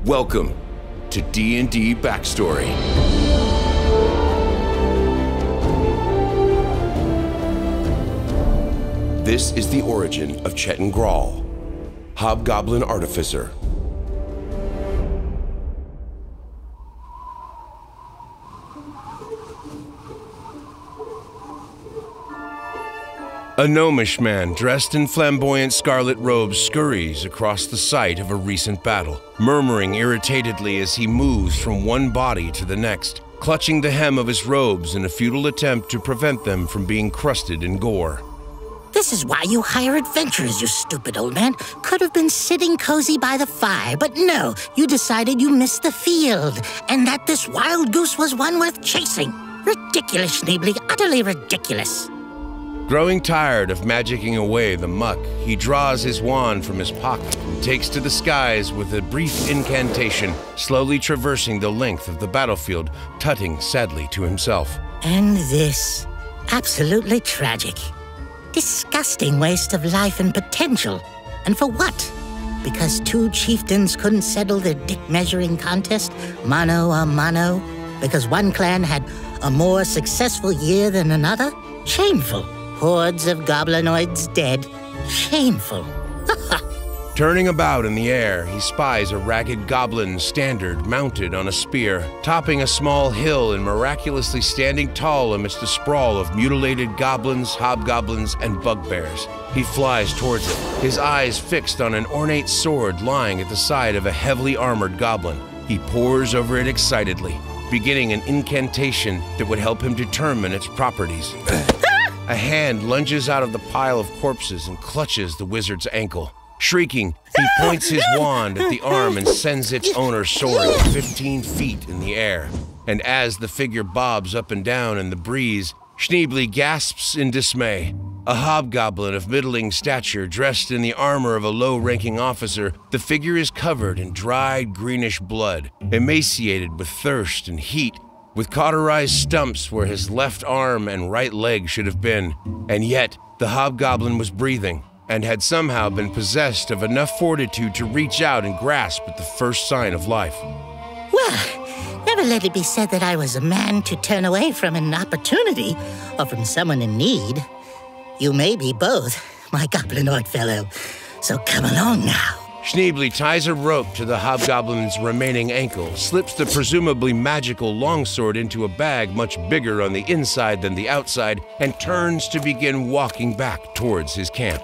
Welcome to D&D Backstory. This is the origin of Chettin Graal, Hobgoblin Artificer. A gnomish man dressed in flamboyant scarlet robes scurries across the site of a recent battle, murmuring irritatedly as he moves from one body to the next, clutching the hem of his robes in a futile attempt to prevent them from being crusted in gore. This is why you hire adventurers, you stupid old man. Could have been sitting cozy by the fire, but no, you decided you missed the field, and that this wild goose was one worth chasing. Ridiculous, Schneebly, utterly ridiculous. Growing tired of magicking away the muck, he draws his wand from his pocket and takes to the skies with a brief incantation, slowly traversing the length of the battlefield, tutting sadly to himself. And this, absolutely tragic. Disgusting waste of life and potential. And for what? Because two chieftains couldn't settle their dick-measuring contest, mano a mano? Because one clan had a more successful year than another? Shameful. Hordes of goblinoids dead. Shameful. Turning about in the air, he spies a ragged goblin standard mounted on a spear, topping a small hill and miraculously standing tall amidst a sprawl of mutilated goblins, hobgoblins, and bugbears. He flies towards it, his eyes fixed on an ornate sword lying at the side of a heavily armored goblin. He pores over it excitedly, beginning an incantation that would help him determine its properties. A hand lunges out of the pile of corpses and clutches the wizard's ankle. Shrieking, he points his wand at the arm and sends its owner soaring 15 feet in the air. And as the figure bobs up and down in the breeze, Schneebly gasps in dismay. A hobgoblin of middling stature dressed in the armor of a low-ranking officer, the figure is covered in dried greenish blood, emaciated with thirst and heat, with cauterized stumps where his left arm and right leg should have been. And yet, the hobgoblin was breathing, and had somehow been possessed of enough fortitude to reach out and grasp at the first sign of life. Well, never let it be said that I was a man to turn away from an opportunity, or from someone in need. You may be both, my goblinoid fellow, so come along now. Schneebly ties a rope to the hobgoblin's remaining ankle, slips the presumably magical longsword into a bag much bigger on the inside than the outside, and turns to begin walking back towards his camp.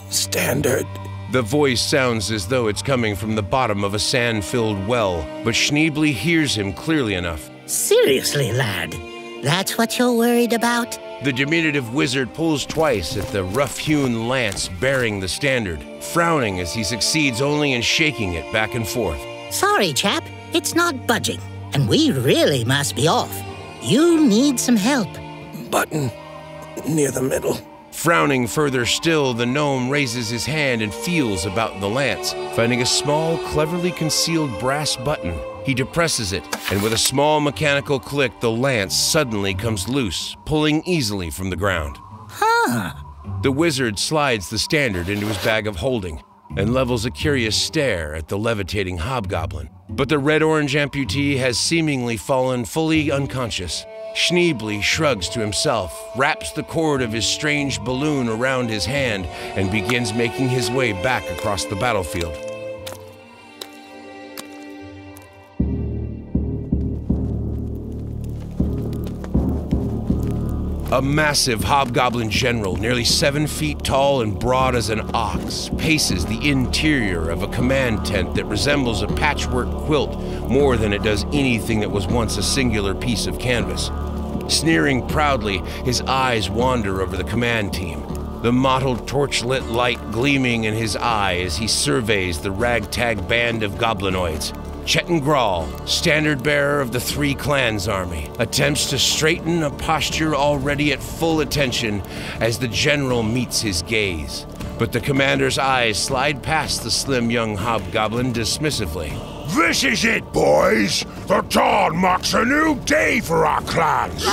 Standard. The voice sounds as though it's coming from the bottom of a sand-filled well, but Schneebly hears him clearly enough. Seriously, lad? That's what you're worried about? The diminutive wizard pulls twice at the rough-hewn lance bearing the standard, frowning as he succeeds only in shaking it back and forth. Sorry, chap. It's not budging, and we really must be off. You need some help. Button near the middle. Frowning further still, the gnome raises his hand and feels about the lance, finding a small, cleverly concealed brass button. He depresses it, and with a small mechanical click, the lance suddenly comes loose, pulling easily from the ground. Huh. The wizard slides the standard into his bag of holding and levels a curious stare at the levitating hobgoblin. But the red-orange amputee has seemingly fallen fully unconscious. Schneebly shrugs to himself, wraps the cord of his strange balloon around his hand, and begins making his way back across the battlefield. A massive hobgoblin general, nearly 7 feet tall and broad as an ox, paces the interior of a command tent that resembles a patchwork quilt more than it does anything that was once a singular piece of canvas. Sneering proudly, his eyes wander over the command team, the mottled torchlit light gleaming in his eye as he surveys the ragtag band of goblinoids. Chettin Graal, standard-bearer of the Three Clans army, attempts to straighten a posture already at full attention as the general meets his gaze. But the commander's eyes slide past the slim young hobgoblin dismissively. This is it, boys! The dawn marks a new day for our clans!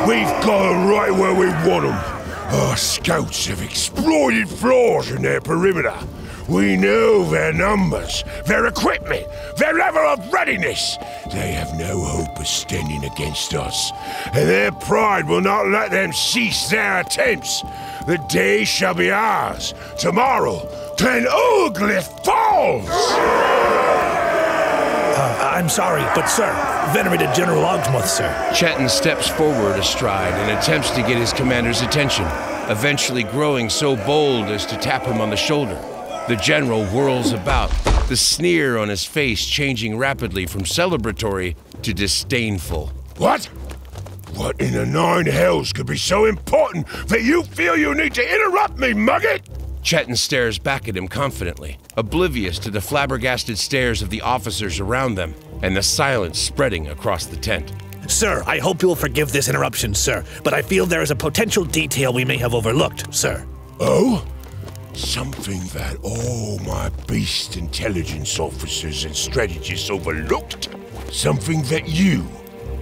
We've got them right where we want them. Our scouts have exploited flaws in their perimeter. We know their numbers, their equipment, their level of readiness. They have no hope of standing against us, and their pride will not let them cease their attempts. The day shall be ours. Tomorrow, Clan Oglith falls! I'm sorry, but sir, venerated General Ogsmuth, sir. Chettin steps forward a stride and attempts to get his commander's attention, eventually growing so bold as to tap him on the shoulder. The general whirls about, the sneer on his face changing rapidly from celebratory to disdainful. What? What in the nine hells could be so important that you feel you need to interrupt me, Mugget? Chettin stares back at him confidently, oblivious to the flabbergasted stares of the officers around them and the silence spreading across the tent. Sir, I hope you will forgive this interruption, sir, but I feel there is a potential detail we may have overlooked, sir. Oh? Something that all my beast intelligence officers and strategists overlooked? Something that you,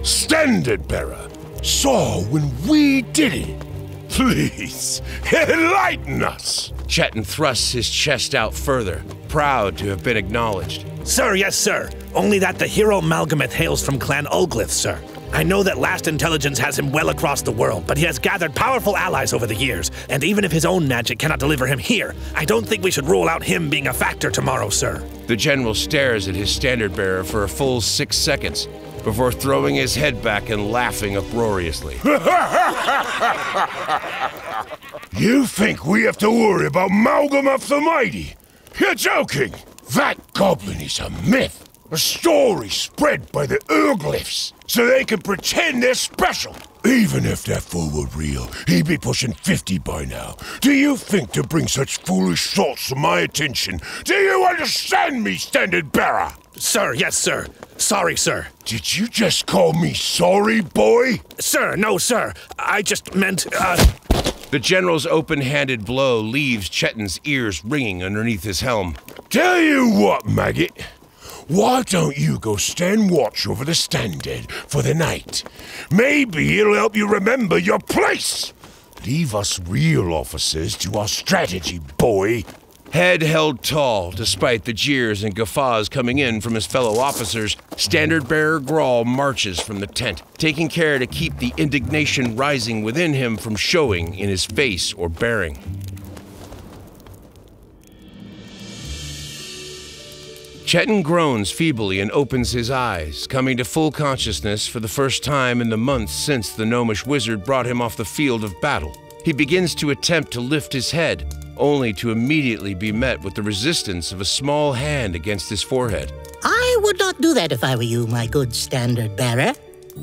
Standard Bearer, saw when we did it? Please, enlighten us! Chettin thrusts his chest out further, proud to have been acknowledged. Sir, yes, sir. Only that the hero Malgameth hails from Clan Oglith, sir. I know that Last Intelligence has him well across the world, but he has gathered powerful allies over the years, and even if his own magic cannot deliver him here, I don't think we should rule out him being a factor tomorrow, sir. The general stares at his standard bearer for a full 6 seconds, before throwing his head back and laughing uproariously. You think we have to worry about Malgameth the Mighty? You're joking! That goblin is a myth. A story spread by the Urglyphs, so they can pretend they're special. Even if that fool were real, he'd be pushing 50 by now. Do you think to bring such foolish thoughts to my attention? Do you understand me, Standard Bearer? Sir, yes, sir. Sorry, sir. Did you just call me sorry, boy? Sir, no, sir. I just meant, The general's open-handed blow leaves Chettin's ears ringing underneath his helm. Tell you what, maggot. Why don't you go stand watch over the Standard for the night? Maybe it'll help you remember your place. Leave us real officers to our strategy, boy. Head held tall, despite the jeers and guffaws coming in from his fellow officers, Standard Bearer Graal marches from the tent, taking care to keep the indignation rising within him from showing in his face or bearing. Chettin groans feebly and opens his eyes, coming to full consciousness for the first time in the months since the gnomish wizard brought him off the field of battle. He begins to attempt to lift his head, only to immediately be met with the resistance of a small hand against his forehead. I would not do that if I were you, my good Standard Bearer.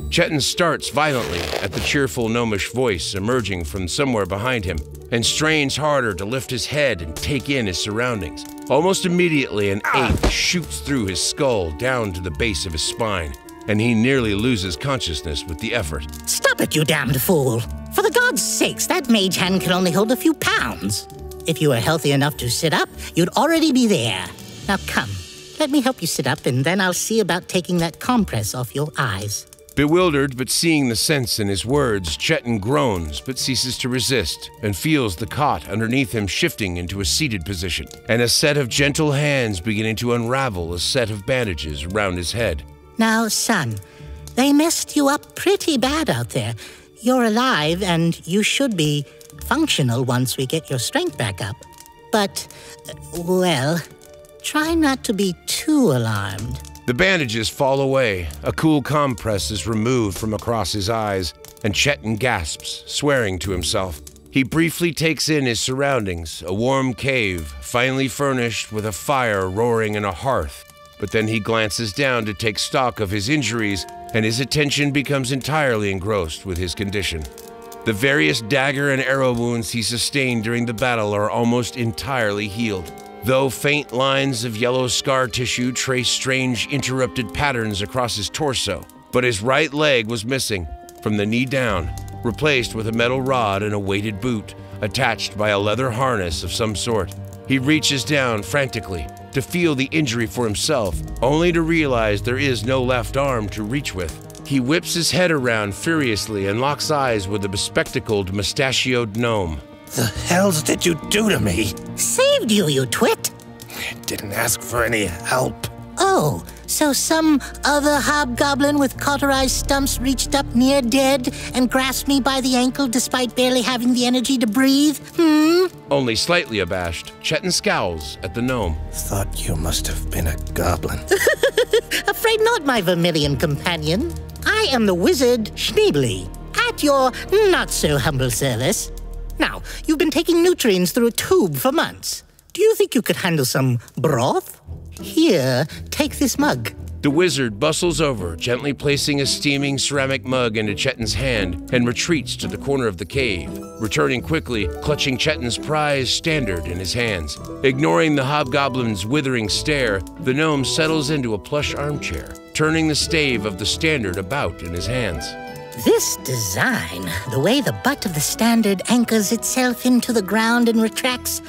Chettin starts violently at the cheerful gnomish voice emerging from somewhere behind him, and strains harder to lift his head and take in his surroundings. Almost immediately, an ache shoots through his skull down to the base of his spine, and he nearly loses consciousness with the effort. Stop it, you damned fool! For the gods' sakes, that mage hand can only hold a few pounds. If you were healthy enough to sit up, you'd already be there. Now come, let me help you sit up, and then I'll see about taking that compress off your eyes. Bewildered but seeing the sense in his words, Chettin groans but ceases to resist and feels the cot underneath him shifting into a seated position, and a set of gentle hands beginning to unravel a set of bandages around his head. Now, son, they messed you up pretty bad out there. You're alive, and you should be functional once we get your strength back up. But, well, try not to be too alarmed. The bandages fall away, a cool compress is removed from across his eyes, and Chettin gasps, swearing to himself. He briefly takes in his surroundings, a warm cave, finely furnished with a fire roaring in a hearth, but then he glances down to take stock of his injuries, and his attention becomes entirely engrossed with his condition. The various dagger and arrow wounds he sustained during the battle are almost entirely healed, though faint lines of yellow scar tissue trace strange interrupted patterns across his torso. But his right leg was missing, from the knee down, replaced with a metal rod and a weighted boot, attached by a leather harness of some sort. He reaches down frantically to feel the injury for himself, only to realize there is no left arm to reach with. He whips his head around furiously and locks eyes with the bespectacled, mustachioed gnome. The hells did you do to me? Saved you, you twit! Didn't ask for any help. Oh, so some other hobgoblin with cauterized stumps reached up near dead and grasped me by the ankle despite barely having the energy to breathe? Only slightly abashed, Chettin scowls at the gnome. Thought you must have been a goblin. Afraid not, my vermilion companion. I am the wizard Schneebly, at your not-so-humble service. Now, you've been taking nutrients through a tube for months. Do you think you could handle some broth? Here, take this mug. The wizard bustles over, gently placing a steaming ceramic mug into Chettin's hand, and retreats to the corner of the cave, returning quickly, clutching Chettin's prized standard in his hands. Ignoring the hobgoblin's withering stare, the gnome settles into a plush armchair, turning the stave of the standard about in his hands. This design, the way the butt of the standard anchors itself into the ground and retracts,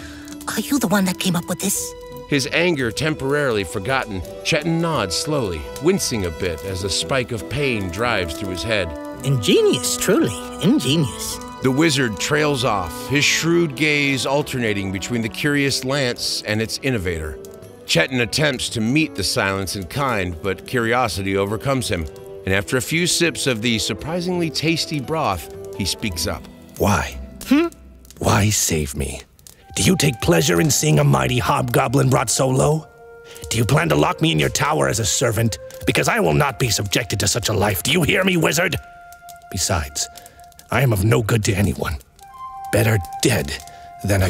are you the one that came up with this? His anger temporarily forgotten, Chettin nods slowly, wincing a bit as a spike of pain drives through his head. Ingenious, truly, ingenious. The wizard trails off, his shrewd gaze alternating between the curious lance and its innovator. Chettin attempts to meet the silence in kind, but curiosity overcomes him, and after a few sips of the surprisingly tasty broth, he speaks up. Why? Why save me? Do you take pleasure in seeing a mighty hobgoblin brought so low? Do you plan to lock me in your tower as a servant? Because I will not be subjected to such a life. Do you hear me, wizard? Besides, I am of no good to anyone. Better dead than a...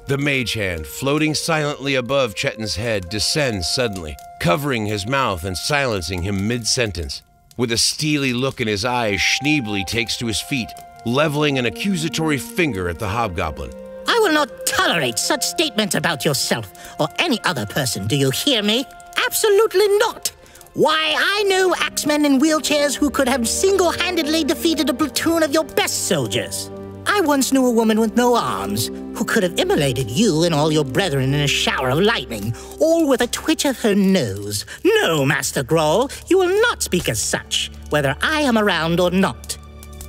The mage hand, floating silently above Chettin's head, descends suddenly, covering his mouth and silencing him mid-sentence. With a steely look in his eyes, Schneebly takes to his feet, leveling an accusatory finger at the hobgoblin. I will not tolerate such statements about yourself or any other person, do you hear me? Absolutely not! Why, I know axemen in wheelchairs who could have single-handedly defeated a platoon of your best soldiers. I once knew a woman with no arms who could have immolated you and all your brethren in a shower of lightning, all with a twitch of her nose. No, Master Graal, you will not speak as such, whether I am around or not.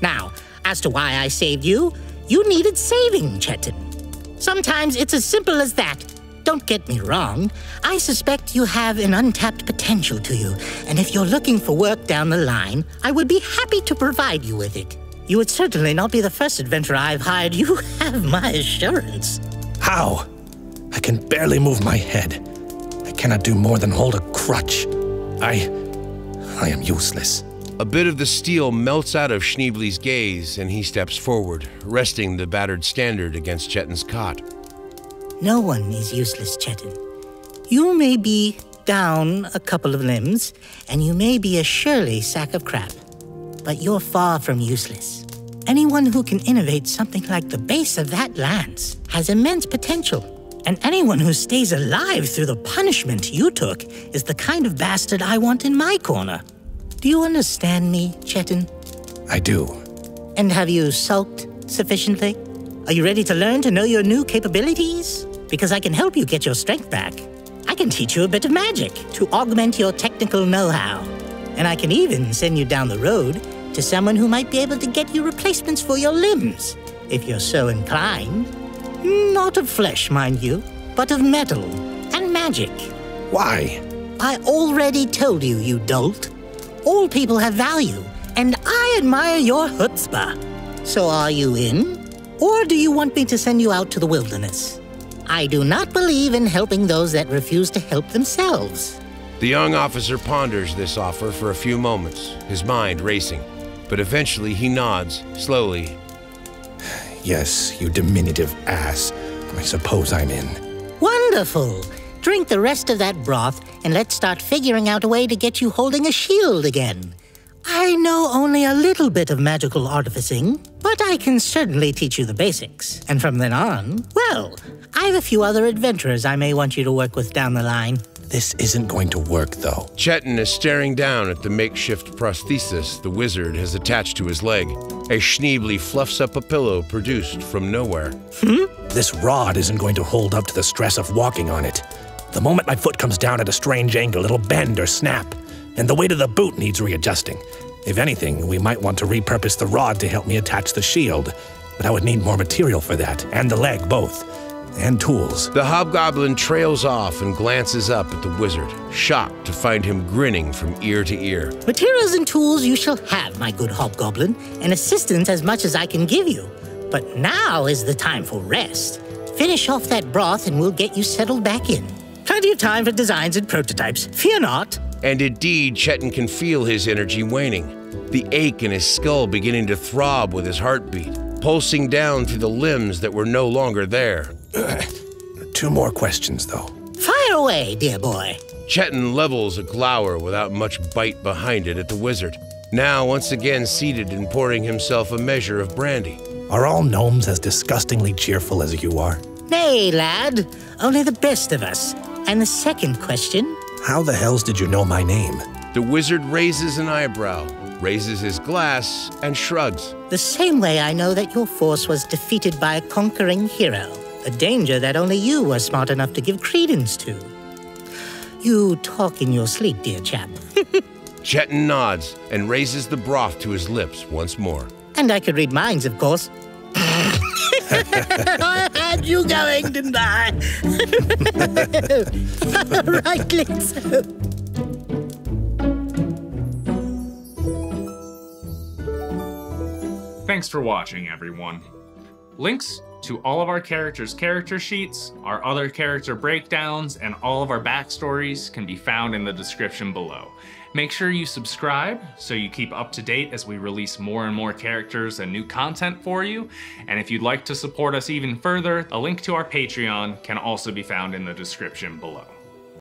Now, as to why I saved you, you needed saving, Chettin. Sometimes it's as simple as that. Don't get me wrong. I suspect you have an untapped potential to you, and if you're looking for work down the line, I would be happy to provide you with it. You would certainly not be the first adventurer I've hired. You have my assurance. How? I can barely move my head. I cannot do more than hold a crutch. I am useless. A bit of the steel melts out of Schneebly's gaze, and he steps forward, resting the battered standard against Chettin's cot. No one is useless, Chettin. You may be down a couple of limbs, and you may be a surly sack of crap, but you're far from useless. Anyone who can innovate something like the base of that lance has immense potential, and anyone who stays alive through the punishment you took is the kind of bastard I want in my corner. Do you understand me, Chettin? I do. And have you sulked sufficiently? Are you ready to learn to know your new capabilities? Because I can help you get your strength back. I can teach you a bit of magic to augment your technical know-how. And I can even send you down the road to someone who might be able to get you replacements for your limbs, if you're so inclined. Not of flesh, mind you, but of metal and magic. Why? I already told you, you dolt. All people have value, and I admire your chutzpah. So are you in? Or do you want me to send you out to the wilderness? I do not believe in helping those that refuse to help themselves. The young officer ponders this offer for a few moments, his mind racing. But eventually he nods, slowly. Yes, you diminutive ass. I suppose I'm in. Wonderful! Drink the rest of that broth, and let's start figuring out a way to get you holding a shield again. I know only a little bit of magical artificing, but I can certainly teach you the basics. And from then on, well, I have a few other adventurers I may want you to work with down the line. This isn't going to work, though. Chettin is staring down at the makeshift prosthesis the wizard has attached to his leg. As Schneebly fluffs up a pillow produced from nowhere. This rod isn't going to hold up to the stress of walking on it. The moment my foot comes down at a strange angle, it'll bend or snap, and the weight of the boot needs readjusting. If anything, we might want to repurpose the rod to help me attach the shield, but I would need more material for that, and the leg both, and tools. The hobgoblin trails off and glances up at the wizard, shocked to find him grinning from ear to ear. Materials and tools you shall have, my good hobgoblin, and assistance as much as I can give you. But now is the time for rest. Finish off that broth and we'll get you settled back in. Plenty of time for designs and prototypes. Fear not. And indeed, Chettin can feel his energy waning, the ache in his skull beginning to throb with his heartbeat, pulsing down through the limbs that were no longer there. 2 more questions, though. Fire away, dear boy. Chettin levels a glower without much bite behind it at the wizard, now once again seated and pouring himself a measure of brandy. Are all gnomes as disgustingly cheerful as you are? Nay, lad. Only the best of us. And the second question? How the hells did you know my name? The wizard raises an eyebrow, raises his glass, and shrugs. The same way I know that your force was defeated by a conquering hero. A danger that only you were smart enough to give credence to. You talk in your sleep, dear chap. Chettin nods and raises the broth to his lips once more. And I could read minds, of course. I had you going, didn't I? Rightly so. Thanks for watching, everyone. Links to all of our characters' character sheets, our other character breakdowns, and all of our backstories can be found in the description below. Make sure you subscribe so you keep up to date as we release more and more characters and new content for you. And if you'd like to support us even further, a link to our Patreon can also be found in the description below.